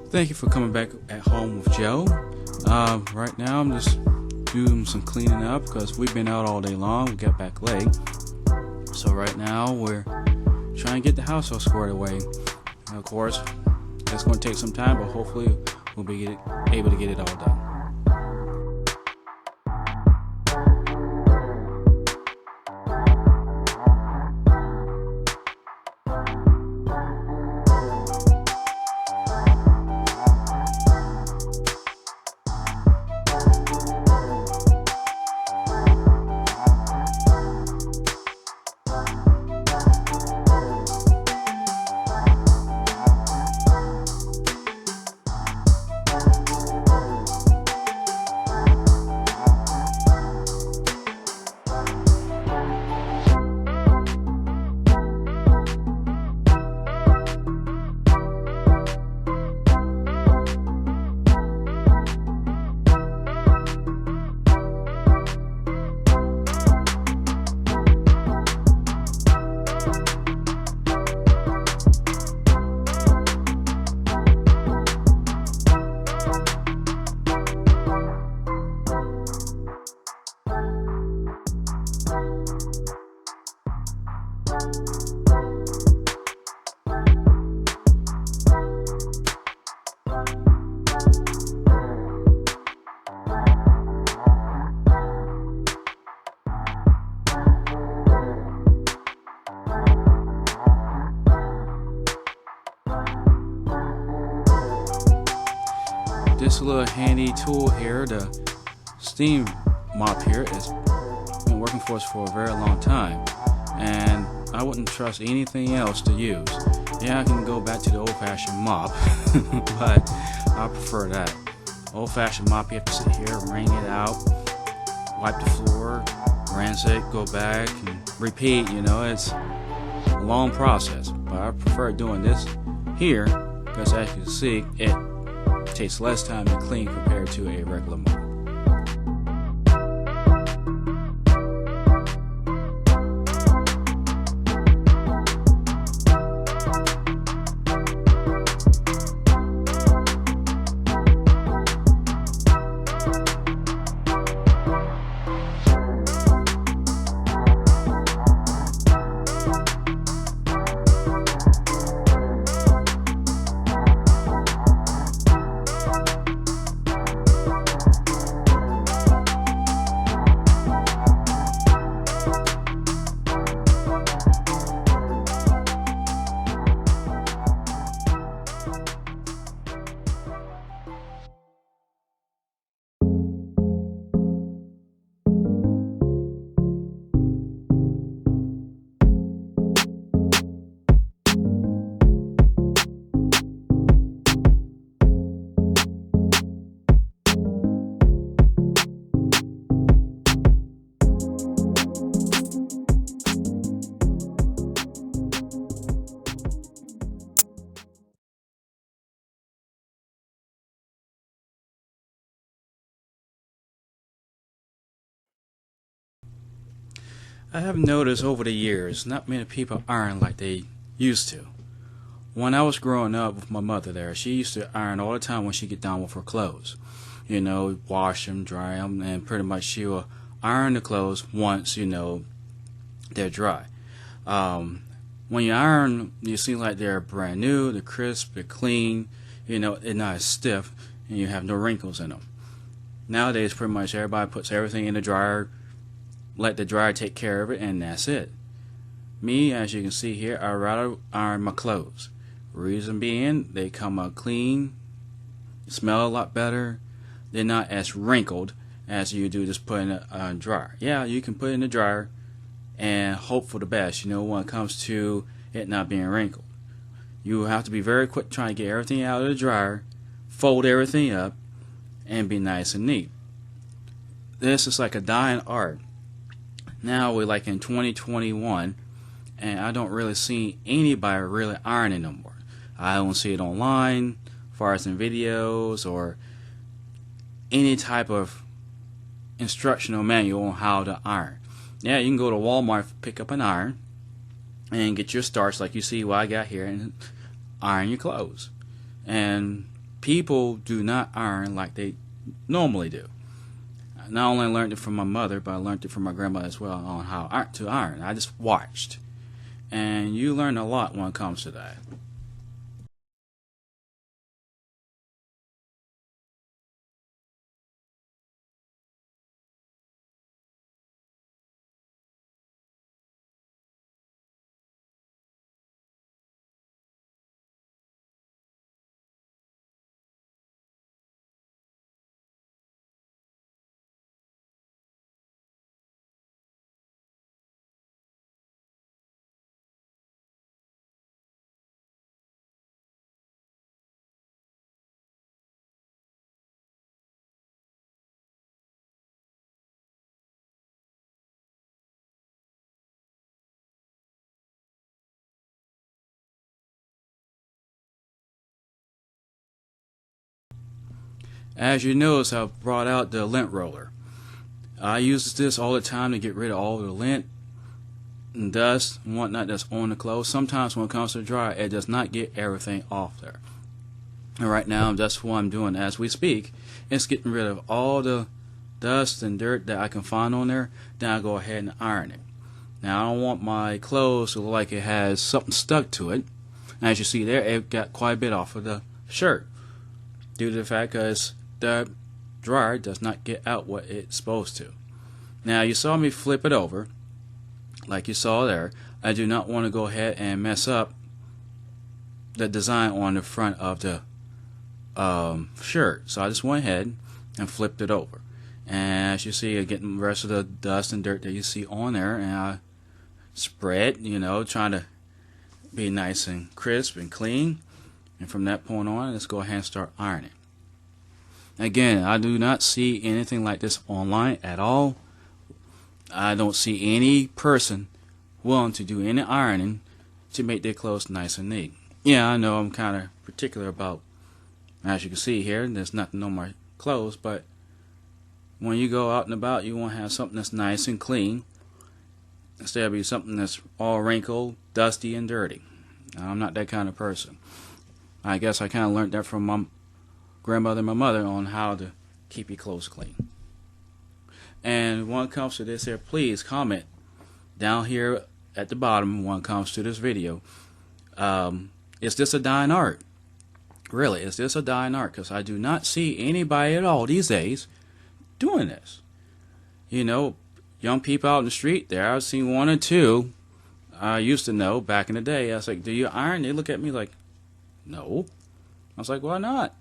Thank you for coming back at home with Joe. Right now I'm just doing some cleaning up because we've been out all day long. We got back late. So right now we're trying to get the house all squared away. And of course, it's going to take some time, but hopefully we'll be able to get it all done. This little handy tool here, the steam mop here, has been working for us for a very long time, and I wouldn't trust anything else to use. Yeah, I can go back to the old-fashioned mop, but I prefer that. Old-fashioned mop, you have to sit here, wring it out, wipe the floor, rinse it, go back, and repeat. It's a long process, but I prefer doing this here because, as you can see, it takes less time to clean compared to a regular mop. I have noticed over the years, not many people iron like they used to. When I was growing up with my mother there, she used to iron all the time when she get done with her clothes. Wash them, dry them, and pretty much she will iron the clothes once, they're dry. When you iron, you seem like they're brand new, they're crisp, they're clean, they're not as stiff, and you have no wrinkles in them. Nowadays, pretty much everybody puts everything in the dryer, let the dryer take care of it, and that's it. Me, as you can see here, I rather iron my clothes. Reason being, they come out clean, smell a lot better, they're not as wrinkled as you do just putting it in a dryer. Yeah, you can put it in the dryer and hope for the best, when it comes to it not being wrinkled. You have to be very quick trying to get everything out of the dryer, fold everything up, and be nice and neat. This is like a dying art. Now we're like in 2021, and I don't really see anybody really ironing no more. I don't see it online, as far as in videos or any type of instructional manual on how to iron. Yeah, you can go to Walmart, pick up an iron, and get your starch like you see what I got here, and iron your clothes. And people do not iron like they normally do. I not only learned it from my mother, but I learned it from my grandma as well on how to iron. I just watched. And you learn a lot when it comes to that. As you notice, I brought out the lint roller. I use this all the time to get rid of all the lint and dust and whatnot that's on the clothes. Sometimes when it comes to dry, it does not get everything off there. And right now, that's what I'm doing as we speak. It's getting rid of all the dust and dirt that I can find on there. Then I go ahead and iron it. Now, I don't want my clothes to look like it has something stuck to it. As you see there, it got quite a bit off of the shirt due to the fact because the dryer does not get out what it's supposed to. Now, you saw me flip it over like you saw there. I do not want to go ahead and mess up the design on the front of the shirt. So I just went ahead and flipped it over. And as you see, I'm getting the rest of the dust and dirt that you see on there. And I spread, trying to be nice and crisp and clean. And from that point on, let's go ahead and start ironing. Again, I do not see anything like this online at all. I don't see any person willing to do any ironing to make their clothes nice and neat. Yeah, I know I'm kind of particular about, as you can see here, there's nothing on my clothes, but when you go out and about, you want to have something that's nice and clean instead of be something that's all wrinkled, dusty, and dirty. I'm not that kind of person. I guess I kind of learned that from my grandmother and my mother on how to keep your clothes clean. And when it comes to this here, please comment down here at the bottom when it comes to this video. Is this a dying art? Really, is this a dying art? Because I do not see anybody at all these days doing this. Young people out in the street there, I've seen one or two. I used to know back in the day. I was like, do you iron? They look at me like, no. I was like, why not?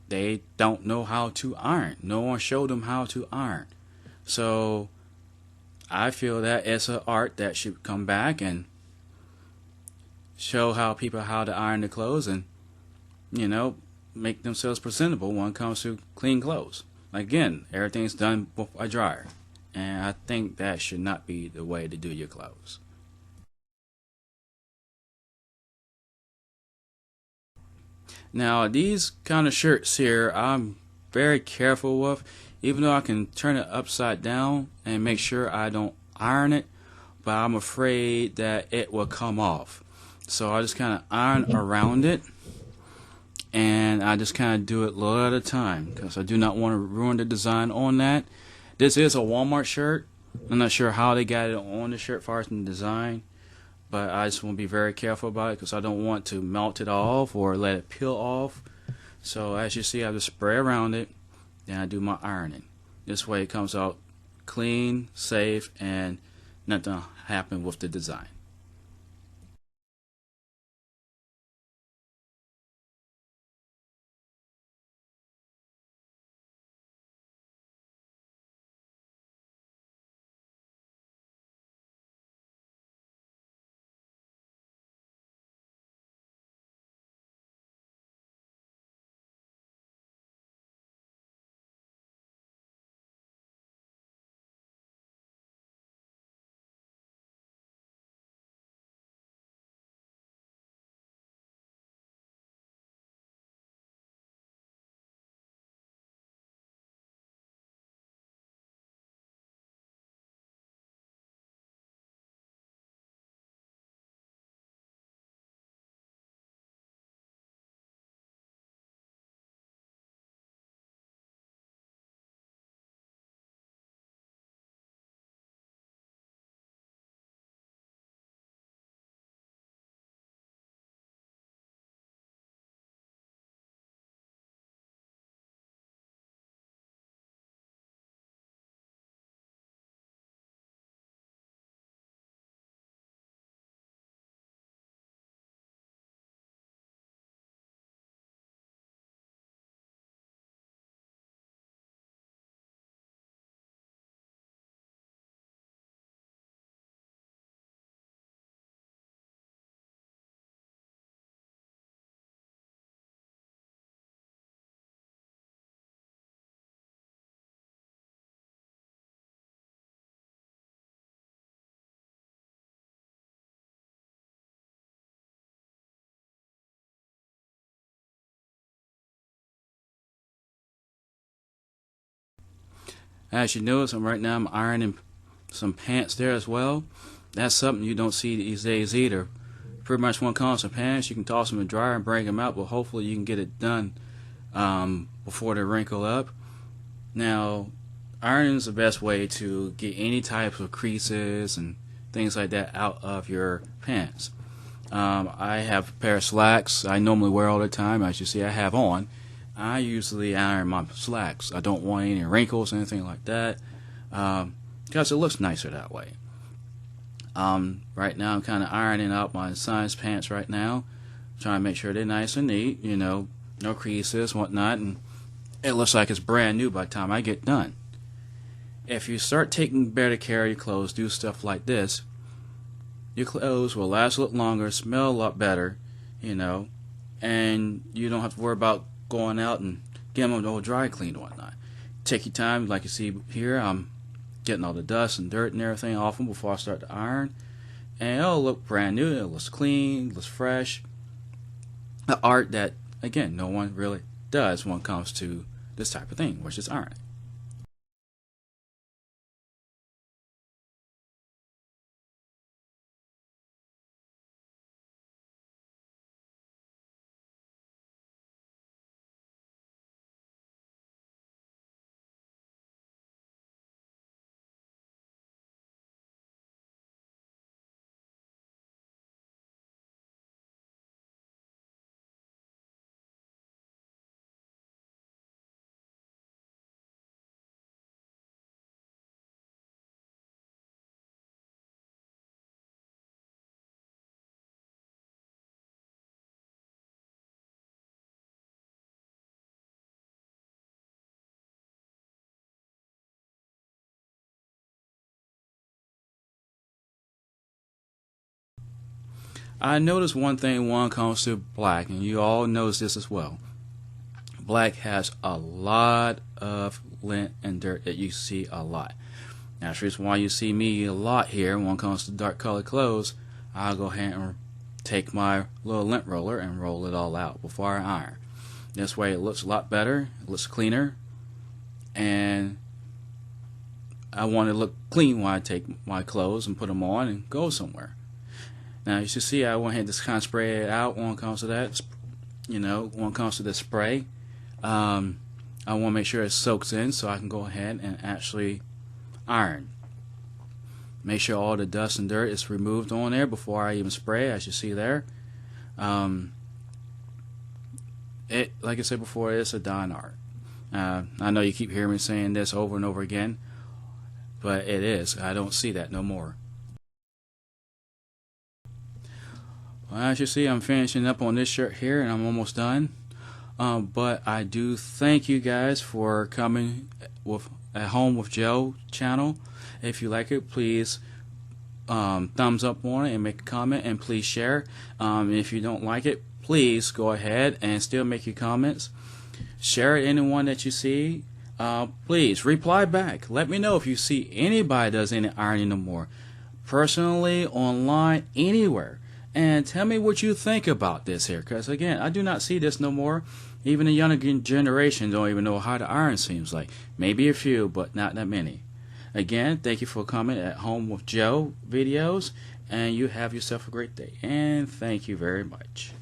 They don't know how to iron. No one showed them how to iron. So I feel that it's an art that should come back and show people how to iron their clothes and, make themselves presentable when it comes to clean clothes. Again, everything's done with a dryer. And I think that should not be the way to do your clothes. Now, these kind of shirts here, I'm very careful with, even though I can turn it upside down and make sure I don't iron it, but I'm afraid that it will come off. So I just kind of iron around it, and I just kind of do it a little at a time because I do not want to ruin the design on that. This is a Walmart shirt. I'm not sure how they got it on the shirt as far as the design, but I just want to be very careful about it because I don't want to melt it off or let it peel off. So as you see, I just spray around it, then I do my ironing. This way it comes out clean, safe, and nothing happen with the design. As you notice, right now I'm ironing some pants there as well. That's something you don't see these days either. Pretty much when it comes to pants, you can toss them in the dryer and bring them out, but hopefully you can get it done before they wrinkle up. Now, ironing is the best way to get any types of creases and things like that out of your pants. I have a pair of slacks I normally wear all the time. As you see, I have on. I usually iron my slacks. I don't want any wrinkles or anything like that, because it looks nicer that way. Right now I'm kind of ironing out my size pants right now, trying to make sure they're nice and neat, no creases, whatnot, and it looks like it's brand new by the time I get done. If you start taking better care of your clothes, do stuff like this, your clothes will last a lot longer, smell a lot better, and you don't have to worry about going out and getting them all dry cleaned and whatnot. Take your time, like you see here, I'm getting all the dust and dirt and everything off them before I start to iron, and it'll look brand new, it looks clean, it looks fresh. The art that, again, no one really does when it comes to this type of thing, which is ironing. I noticed one thing when it comes to black, and you all notice this as well. Black has a lot of lint and dirt that you see a lot. That's the reason why you see me a lot here when it comes to dark colored clothes. I'll go ahead and take my little lint roller and roll it all out before I iron. This way it looks a lot better, it looks cleaner, and I want it to look clean when I take my clothes and put them on and go somewhere. Now you should see I went ahead and just kind of spray it out when it comes to that. When it comes to the spray, I want to make sure it soaks in so I can go ahead and actually iron. Make sure all the dust and dirt is removed on there before I even spray, as you see there. Like I said before, it's a dying art. I know you keep hearing me saying this over and over again, but it is. I don't see that no more. Well, as you see, I'm finishing up on this shirt here, and I'm almost done. But I do thank you guys for coming with at Home with Joe channel. If you like it, please thumbs up on it and make a comment, and please share. If you don't like it, please go ahead and still make your comments. Share it, anyone that you see. Please reply back. Let me know if you see anybody does any ironing no more, personally, online, anywhere. And tell me what you think about this here, because again, I do not see this no more. Even the younger generation don't even know how to iron, seems like. Maybe a few, but not that many. Again, thank you for coming at Home with Joe videos, and you have yourself a great day. And thank you very much.